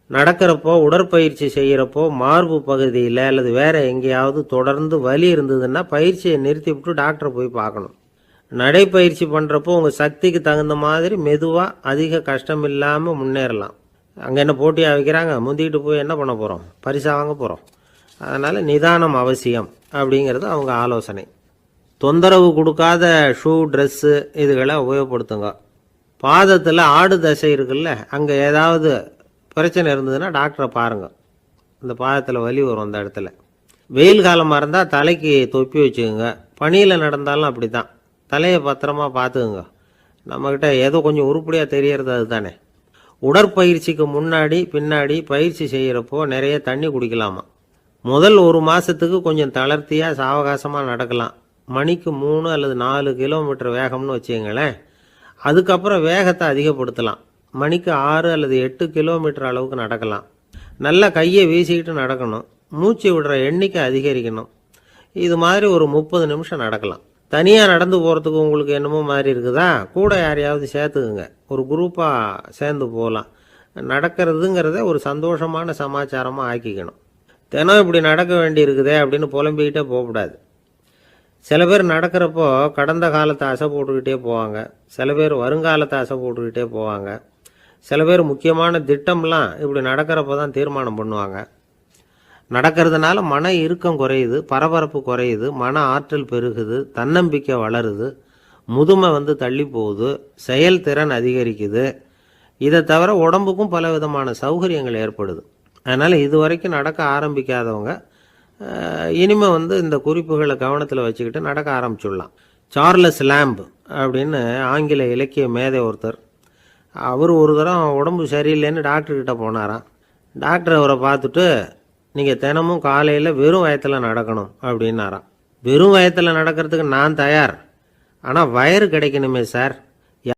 நடக்கிறப்போ, உடற்பயிற்சி செய்கிறப்போ மார்பு பகுதியில் அல்லது வேறு எங்கேயாவது தொடர்ந்து வலி இருந்ததுன்னா பயிற்சியை நிறுத்தி விட்டு டாக்டரை போய் பார்க்கணும். நடைப்பயிற்சி பண்ணுறப்போ உங்கள் சக்திக்கு தகுந்த மாதிரி மெதுவாக அதிக கஷ்டம் இல்லாமல் முன்னேறலாம். அங்கே என்ன போட்டியாக வைக்கிறாங்க? முந்திக்கிட்டு போய் என்ன பண்ண போகிறோம்? பரிசாக வாங்க போகிறோம். அதனால் நிதானம் அவசியம் அப்படிங்கிறது அவங்க ஆலோசனை. தொந்தரவு கொடுக்காத ஷூ, ட்ரெஸ்ஸு இதுகளை உபயோகப்படுத்துங்க. பாதத்தில் ஆடு தசை இருக்குல்ல, அங்கே ஏதாவது பிரச்சனை இருந்ததுன்னா டாக்டரை பாருங்கள். அந்த பாதத்தில் வலி வரும் அந்த இடத்துல. வெயில் காலமாக இருந்தால் தலைக்கு தொப்பி வச்சுக்கோங்க. பனியில் நடந்தாலும் அப்படி தான், தலையை பத்திரமா பார்த்துக்குங்க. நம்மக்கிட்ட ஏதோ கொஞ்சம் உருப்படியாக தெரியறது அதுதானே. உடற்பயிற்சிக்கு முன்னாடி பின்னாடி பயிற்சி செய்கிறப்போ நிறைய தண்ணி குடிக்கலாமா. முதல் 1 மாதத்துக்கு கொஞ்சம் தளர்த்தியாக சாவகாசமாக நடக்கலாம். மணிக்கு 3 அல்லது 4 கிலோமீட்டர் வேகம்னு வச்சுங்களேன். அதுக்கப்புறம் வேகத்தை அதிகப்படுத்தலாம். மணிக்கு 6 அல்லது 8 கிலோமீட்டர் அளவுக்கு நடக்கலாம். நல்லா கையை வீசிக்கிட்டு நடக்கணும். மூச்சு விடுற எண்ணிக்கை அதிகரிக்கணும். இது மாதிரி ஒரு 30 நிமிஷம் நடக்கலாம். தனியாக நடந்து போகிறதுக்கு உங்களுக்கு என்னமோ மாதிரி இருக்குதா? கூட யாரையாவது சேர்த்துக்குங்க, ஒரு குரூப்பாக சேர்ந்து போகலாம். நடக்கிறதுங்கிறத ஒரு சந்தோஷமான சமாச்சாரமாக ஆக்கிக்கணும். தினம் இப்படி நடக்க வேண்டி இருக்குதே அப்படின்னு புலம்பிக்கிட்டே போகக்கூடாது. சில பேர் நடக்கிறப்போ கடந்த காலத்தை ஆசை போட்டுக்கிட்டே போவாங்க, சில பேர் வருங்காலத்தை ஆசை போட்டுக்கிட்டே போவாங்க, சில பேர் முக்கியமான திட்டம்லாம் இப்படி நடக்கிறப்ப தான் தீர்மானம் பண்ணுவாங்க. நடக்கிறதுனால மன இறுக்கம் குறையுது, பரபரப்பு குறையுது, மன ஆற்றல் பெருகுது, தன்னம்பிக்கை வளருது, முதுமை தள்ளி போகுது, செயல்திறன் அதிகரிக்குது. இதை தவிர உடம்புக்கும் பல விதமான சௌகரியங்கள் ஏற்படுது. அதனால் இது வரைக்கும் நடக்க ஆரம்பிக்காதவங்க இனிமே இந்த குறிப்புகளை கவனத்தில் வச்சுக்கிட்டு நடக்க ஆரம்பிச்சுடலாம். சார்லஸ் லேம்ப் அப்படின்னு ஆங்கில இலக்கிய மேதை ஒருத்தர், அவர் ஒரு தரம் உடம்பு சரியில்லைன்னு டாக்டர்கிட்ட போனாராம். டாக்டர் அவரை பார்த்துட்டு, நீங்கள் தினமும் காலையில் வெறும் வயத்தில் நடக்கணும் அப்படின்னாராம். வெறும் வயத்தில் நடக்கிறதுக்கு நான் தயார், ஆனால் வயிறு கிடைக்கணுமே சார்